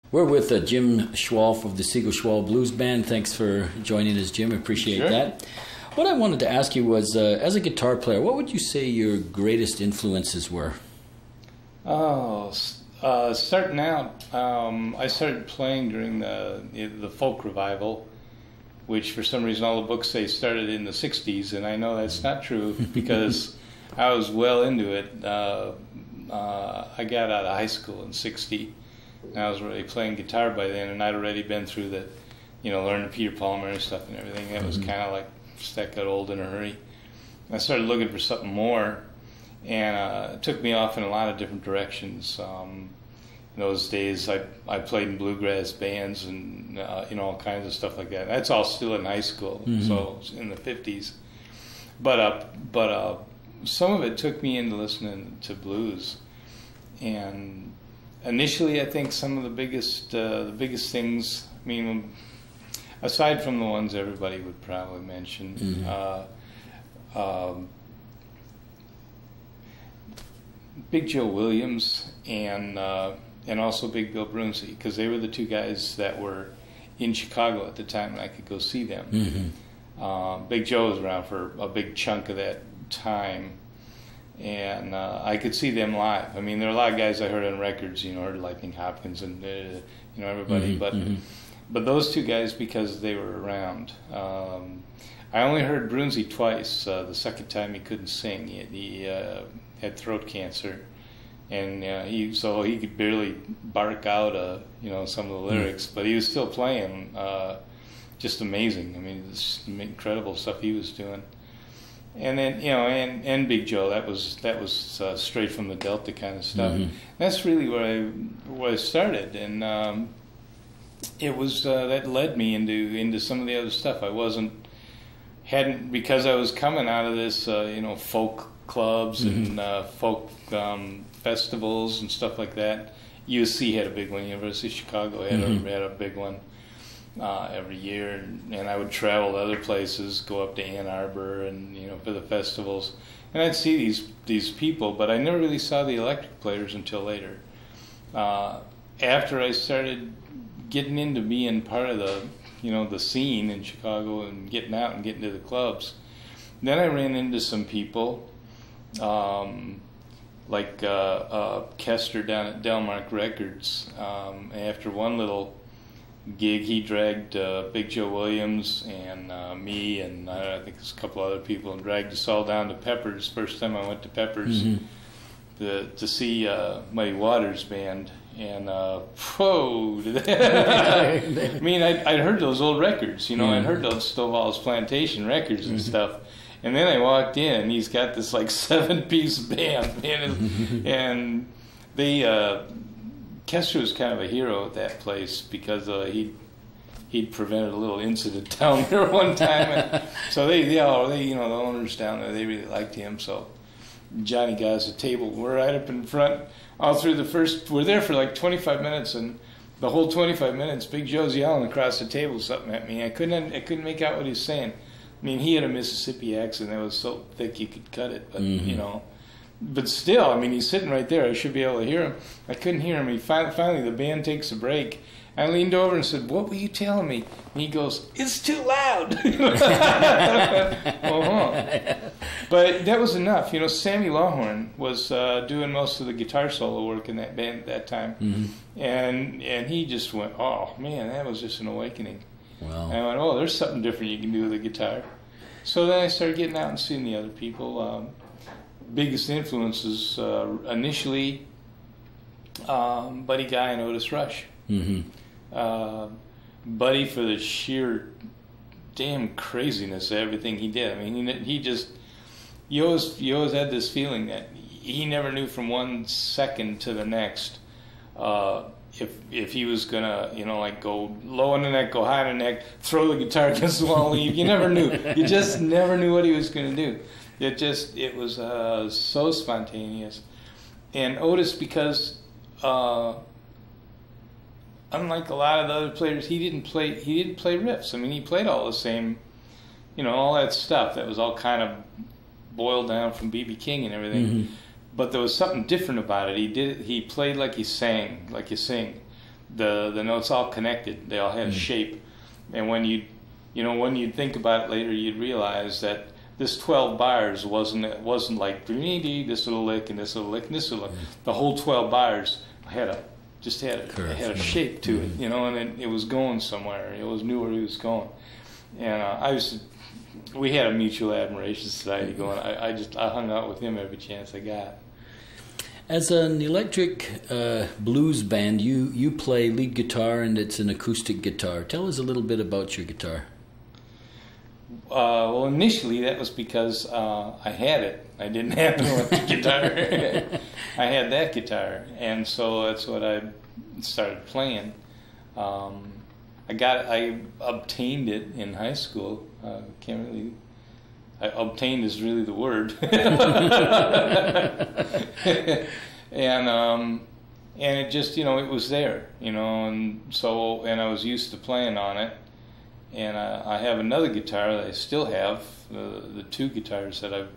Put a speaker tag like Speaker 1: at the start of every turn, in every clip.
Speaker 1: We're with Jim Schwall of the Schwall Blues Band. Thanks for joining us, Jim. Appreciate that. What I wanted to ask you was, as a guitar player, what would you say your greatest influences were?
Speaker 2: Starting out, I started playing during the folk revival, which for some reason all the books say started in the 60s, and I know that's not true because I was well into it. I got out of high school in 60, and I was already playing guitar by then, and I'd already been through the, learning Peter Palmer and stuff and everything. That was kind of like, that got old in a hurry. I started looking for something more, and it took me off in a lot of different directions. In those days, I played in bluegrass bands and all kinds of stuff like that. That's all still in high school, so in the 50s. But some of it took me into listening to blues, and initially, I think some of the biggest things. I mean, aside from the ones everybody would probably mention. Big Joe Williams and also Big Bill Brunsey, because they were the two guys that were in Chicago at the time and I could go see them. Big Joe was around for a big chunk of that time, and I could see them live. I mean, there are a lot of guys I heard on records, heard Lightning Hopkins and everybody, but those two guys, because they were around. I only heard Brunsey twice. The second time he couldn't sing. He had throat cancer, and he could barely bark out some of the lyrics, but he was still playing. Just amazing. I mean, it's incredible stuff he was doing. And then and Big Joe, that was straight from the Delta kind of stuff. That's really where I started, and it was that led me into some of the other stuff. Because I was coming out of this folk clubs and folk festivals and stuff like that. USC had a big one. University of Chicago had a big one every year, and I would travel to other places, go up to Ann Arbor and for the festivals, and I'd see these people, but I never really saw the electric players until later. After I started getting into being part of the the scene in Chicago and getting out and getting to the clubs, then I ran into some people like Kester down at Delmark Records. After one little gig, he dragged Big Joe Williams and me and I think there's a couple other people, and dragged us all down to Pepper's. First time I went to Pepper's to see Muddy Waters band. And whoa! I mean, I'd heard those old records, I'd heard those Stovall's Plantation records and stuff. And then I walked in, and he's got this like 7-piece band, and they Kester was kind of a hero at that place because he'd prevented a little incident down there one time, and so they the owners down there, they really liked him. So Johnny got us a table. We're right up in front. All through we're there for like 25 minutes, and the whole 25 minutes, Big Joe's yelling across the table something at me. I couldn't make out what he was saying. I mean, he had a Mississippi accent that was so thick you could cut it, but but still, I mean, he's sitting right there. I should be able to hear him. I couldn't hear him. Finally, the band takes a break. I leaned over and said, "What were you telling me?" And he goes, "It's too loud." But that was enough. Sammy Lawhorn was doing most of the guitar solo work in that band at that time. And he just went, "Oh, man, that was just an awakening." Wow. And I went, "Oh, there's something different you can do with the guitar." So then I started getting out and seeing the other people. Biggest influences initially, Buddy Guy and Otis Rush. Buddy, for the sheer damn craziness of everything he did. I mean, you always had this feeling that he never knew from one second to the next if he was gonna like go low in the neck, go high in the neck, throw the guitar against the wall, leave. You never knew. You just never knew what he was gonna do. It was so spontaneous. And Otis, because unlike a lot of the other players, he didn't play riffs. I mean, he played all the same, all that stuff that was all kind of boiled down from B.B. King and everything. But there was something different about it. He played like he sang, like you sing. the notes all connected. They all had a shape, and when you'd think about it later, you'd realize that this 12 bars wasn't like this little lick and this little lick and this little lick. The whole 12 bars had a shape to it, and it was going somewhere. It knew where he was going, and we had a mutual admiration society going. I hung out with him every chance I got.
Speaker 1: As an electric blues band, you play lead guitar, and it's an acoustic guitar. Tell us a little bit about your guitar.
Speaker 2: Well, initially that was because I had it. I didn't have an electric guitar. I had that guitar, and so that's what I started playing. I obtained it in high school. Obtained is really the word. And it just, it was there, and so, and I was used to playing on it. And I have another guitar that I still have, the two guitars that I've,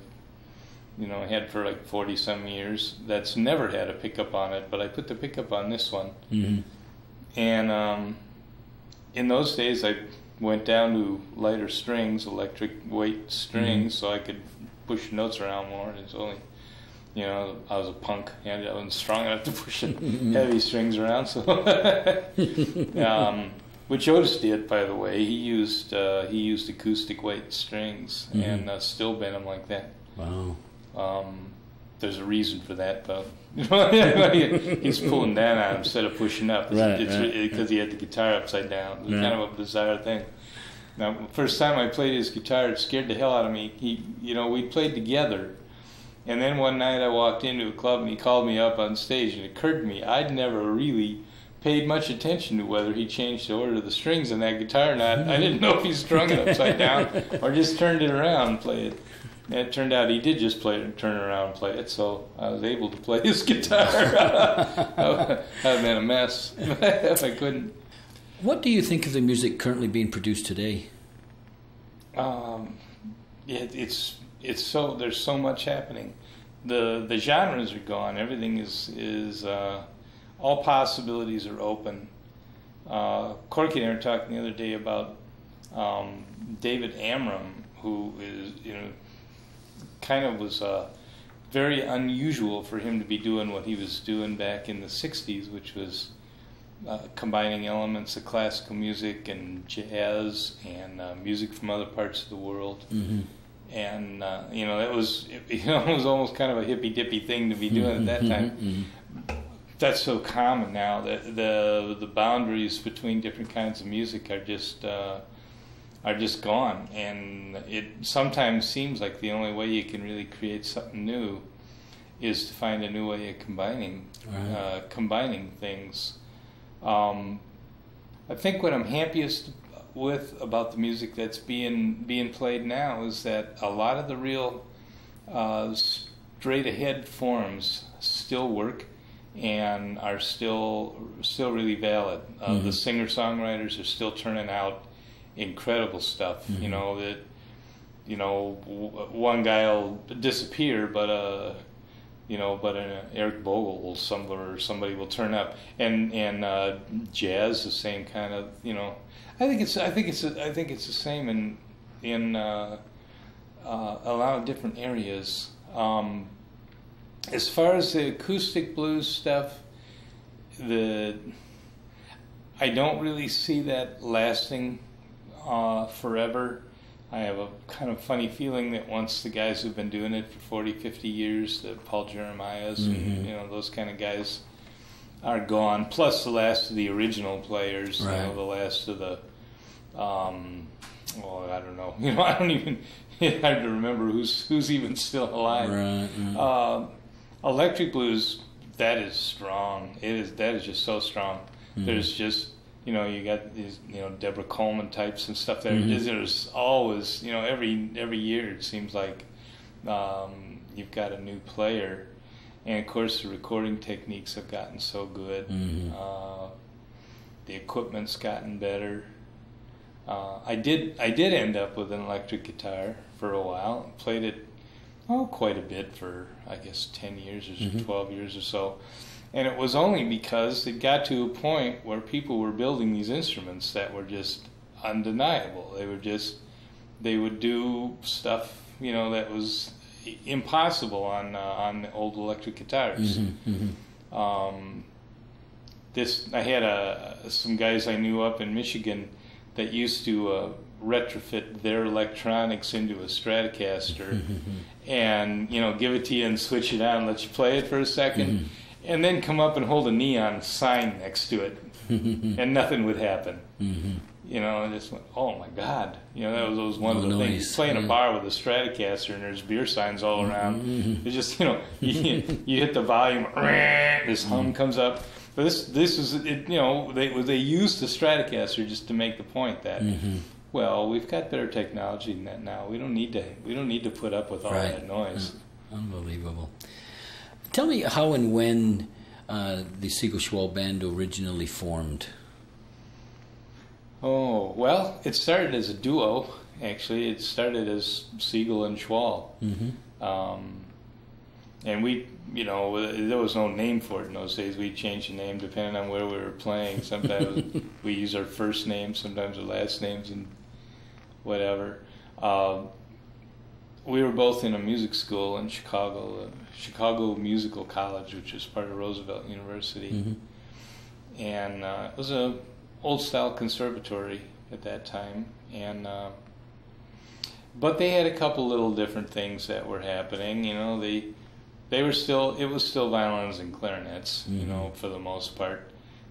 Speaker 2: had for like 40-some years, that's never had a pickup on it, but I put the pickup on this one. Mm-hmm. And in those days, I went down to lighter strings, electric weight strings, so I could push notes around more. It's only, I was a punk, and I wasn't strong enough to push heavy strings around, so... Which Otis did, by the way. He used acoustic weight strings and still bent them like that. Wow. There's a reason for that, though. He's pulling down on him instead of pushing up. Because he had the guitar upside down. It was kind of a bizarre thing. Now, the first time I played his guitar, it scared the hell out of me. We played together, and then one night I walked into a club and he called me up on stage, and it occurred to me I'd never really paid much attention to whether he changed the order of the strings on that guitar or not. I didn't know if he strung it upside down or just turned it around and played it. And it turned out he did just play it and turn it around and play it, so I was able to play his guitar. That would have been a mess if I couldn't.
Speaker 1: What do you think of the music currently being produced today?
Speaker 2: It's so, there's so much happening. The genres are gone. Everything is all possibilities are open. Corky and I were talking the other day about David Amram, who is, kind of was very unusual for him to be doing what he was doing back in the 60s, which was combining elements of classical music and jazz and music from other parts of the world. Mm-hmm. And, it was almost kind of a hippy-dippy thing to be doing at that time. Mm-hmm. That's so common now that the boundaries between different kinds of music are just gone, and it sometimes seems like the only way you can really create something new is to find a new way of combining things. I think what I'm happiest with about the music that's being played now is that a lot of the real straight ahead forms still work and are still really valid. The singer-songwriters are still turning out incredible stuff. Mm-hmm. One guy will disappear, but an Eric Bogle will somebody will turn up, and jazz the same kind of. I think it's the same in a lot of different areas. As far as the acoustic blues stuff, I don't really see that lasting forever. I have a kind of funny feeling that once the guys who've been doing it for 40, 50 years, the Paul Jeremiahs and those kind of guys are gone, plus the last of the original players, right. The last of the I don't know. I don't even hard to remember who's even still alive. Right. Electric blues, that is strong. That is just so strong. Mm-hmm. There's just you got these Deborah Coleman types and stuff there. Mm-hmm. There's always every year it seems like you've got a new player, and of course the recording techniques have gotten so good. Mm-hmm. The equipment's gotten better. I did end up with an electric guitar for a while. Played it quite a bit for I guess 10 years or 12 years or so. And it was only because it got to a point where people were building these instruments that were just undeniable. They would do stuff, you know, that was impossible on old electric guitars. I had some guys I knew up in Michigan that used to retrofit their electronics into a Stratocaster and, you know, give it to you and switch it on and let you play it for a second, and then come up and hold a neon sign next to it, and nothing would happen. You know, and just went, oh my God. You know, that was one of the things. You play in a bar with a Stratocaster and there's beer signs all around. It's just, you know, you hit the volume, this hum comes up. But this is, it, you know, they used the Stratocaster just to make the point that, well, we've got better technology than that now. We don't need to put up with all that noise.
Speaker 1: Unbelievable. Tell me how and when the Siegel Schwall Band originally formed.
Speaker 2: Oh, well, it started as a duo, actually. It started as Siegel and Schwall. And we, you know, there was no name for it in those days. We'd change the name depending on where we were playing. Sometimes we use our first names, sometimes our last names, and whatever. We were both in a music school in Chicago, Chicago Musical College, which is part of Roosevelt University. And it was a old-style conservatory at that time. And but they had a couple little different things that were happening. You know, it was still violins and clarinets, you know, for the most part.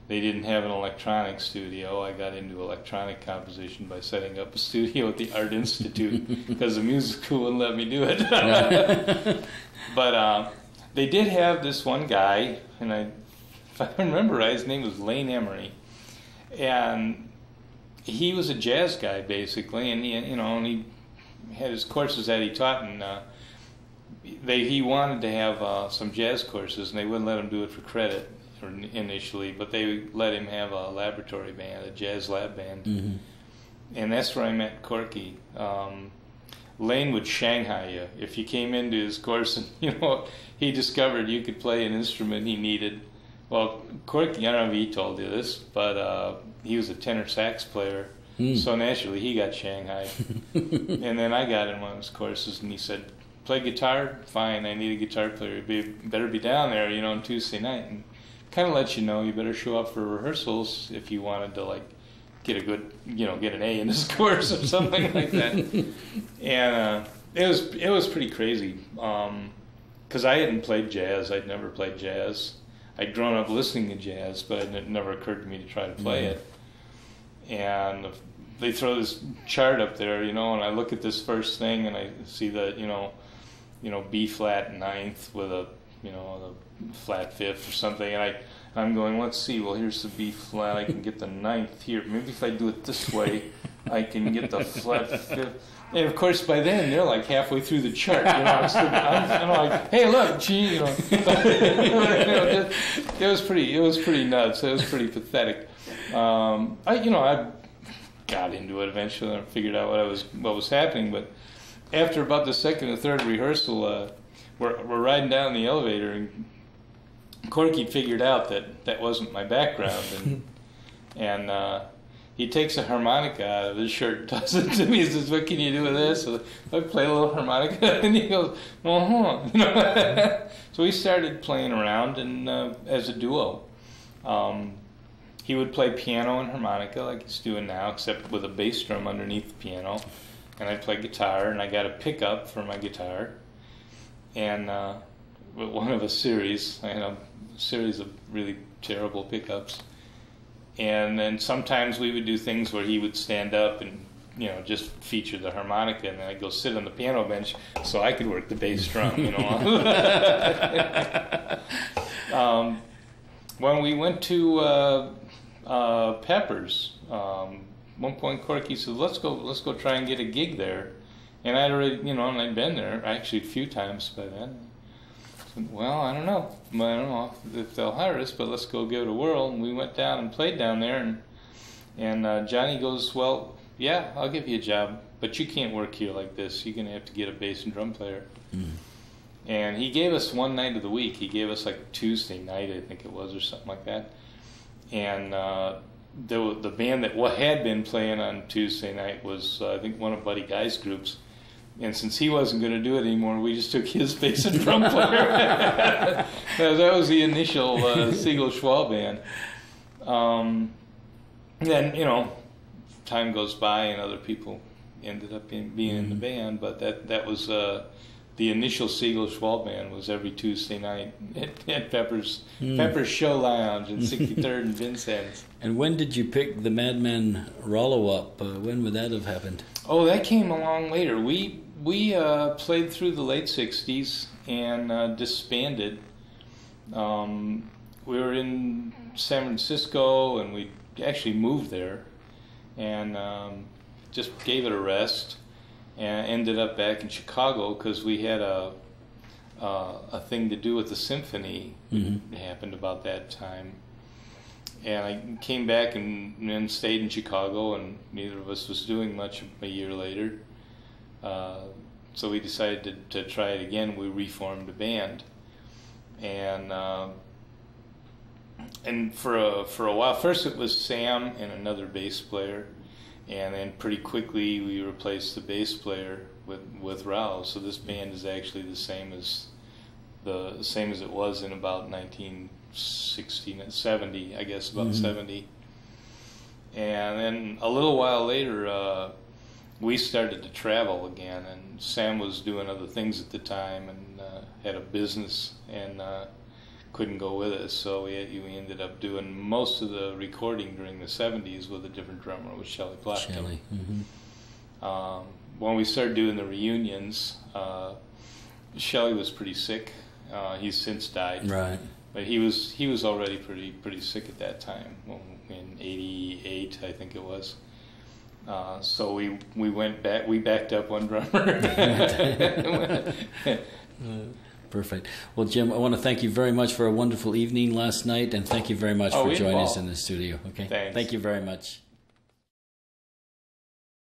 Speaker 2: They didn't have an electronic studio. I got into electronic composition by setting up a studio at the Art Institute because the music school wouldn't let me do it. But they did have this one guy, and if I remember right, his name was Lane Emery, and he was a jazz guy basically, and he had his courses that he taught, and he wanted to have some jazz courses, and they wouldn't let him do it for credit initially, but they let him have a laboratory band, a jazz lab band, and that's where I met Corky. Lane would Shanghai you if you came into his course, and you know he discovered you could play an instrument he needed. Well, Corky, I don't know if he told you this, but he was a tenor sax player, so naturally he got Shanghai. And then I got in one of his courses, and he said, "Play guitar? Fine, I need a guitar player. Better be down there, you know, on Tuesday night." And kind of let you know you better show up for rehearsals if you wanted to, like, get a good, you know, get an A in this course or something like that. And it was pretty crazy because I hadn't played jazz. I'd never played jazz. I'd grown up listening to jazz, but it never occurred to me to try to play it. And they throw this chart up there, you know, and I look at this first thing and I see the, you know, B flat ninth with a, you know, a flat fifth or something, and I'm going, let's see, well, here's the B flat, I can get the ninth here. Maybe if I do it this way, I can get the flat fifth. And of course, by then they're like halfway through the chart. You know, I'm like, hey, look, gee, you know. It was pretty nuts. It was pretty pathetic. I got into it eventually and figured out what was happening. But after about the second or third rehearsal, we're riding down the elevator, and Corky figured out that wasn't my background, and he takes a harmonica out of his shirt and tosses it to me. He says, "What can you do with this?" So I play a little harmonica, and he goes, "Uh-huh." You know? So we started playing around, and as a duo. He would play piano and harmonica like he's doing now, except with a bass drum underneath the piano. And I'd play guitar, and I got a pickup for my guitar. And one of a series, I had a series of really terrible pickups. And then sometimes we would do things where he would stand up and, you know, just feature the harmonica, and then I'd go sit on the piano bench so I could work the bass drum, you know. When we went to Peppers, one point Corky said, let's go try and get a gig there. And I'd already, you know, and I'd been there actually a few times by then. I said, well, I don't know if they'll hire us, but let's go give it a whirl. And we went down and played down there, and Johnny goes, well, yeah, I'll give you a job, but you can't work here like this. You're going to have to get a bass and drum player. And he gave us one night of the week. He gave us like Tuesday night, I think it was, or something like that. And the band that had been playing on Tuesday night was, I think, one of Buddy Guy's groups. And since he wasn't going to do it anymore, we just took his bass and drum player. That was the initial Siegel Schwall band. Then, you know, time goes by and other people ended up being in the band, but that was the initial Siegel Schwall band was every Tuesday night at Pepper's Show Lounge in 63rd and Vincennes.
Speaker 1: And when did you pick the Madman Rollo up? When would that have happened?
Speaker 2: Oh, that came along later. We played through the late 60s and disbanded. We were in San Francisco, and we actually moved there and just gave it a rest, and ended up back in Chicago because we had a thing to do with the symphony. It happened about that time. And I came back and then stayed in Chicago, and neither of us was doing much a year later. So we decided to try it again. We reformed a band. And for a while, first it was Sam and another bass player, and then pretty quickly we replaced the bass player with Raul. So this band is actually the same as it was in about 1970, I guess, about 70. And then a little while later, we started to travel again, and Sam was doing other things at the time and had a business and couldn't go with us, so we ended up doing most of the recording during the 70s with a different drummer, with Shelley Plackton.
Speaker 1: Shelley.
Speaker 2: When we started doing the reunions, Shelley was pretty sick. He's since died.
Speaker 1: Right.
Speaker 2: But he was already pretty sick at that time, in '88, I think it was. So we went back. We backed up one drummer.
Speaker 1: Perfect. Well, Jim, I want to thank you very much for a wonderful evening last night, and thank you very much for joining us in the studio. Okay.
Speaker 2: Thanks.
Speaker 1: Thank you very much.